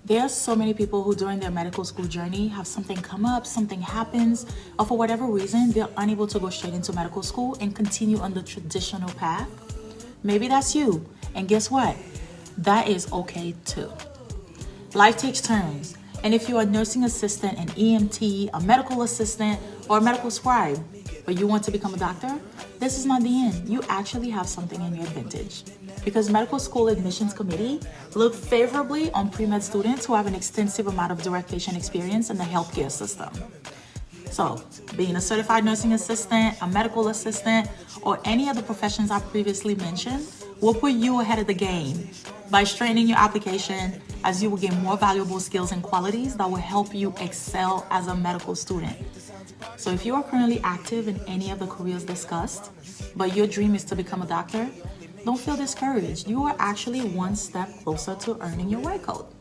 There are so many people who during their medical school journey have something come up, something happens, or for whatever reason, they're unable to go straight into medical school and continue on the traditional path. Maybe that's you. And guess what? That is okay too. Life takes turns. And if you're a nursing assistant, an EMT, a medical assistant, or a medical scribe, but you want to become a doctor, this is not the end. You actually have something in your advantage. Because medical school admissions committee look favorably on pre-med students who have an extensive amount of direct patient experience in the healthcare system. So, being a certified nursing assistant, a medical assistant, or any of the professions I previously mentioned will put you ahead of the game by strengthening your application, as you will gain more valuable skills and qualities that will help you excel as a medical student. So if you are currently active in any of the careers discussed, but your dream is to become a doctor, don't feel discouraged. You are actually one step closer to earning your white coat.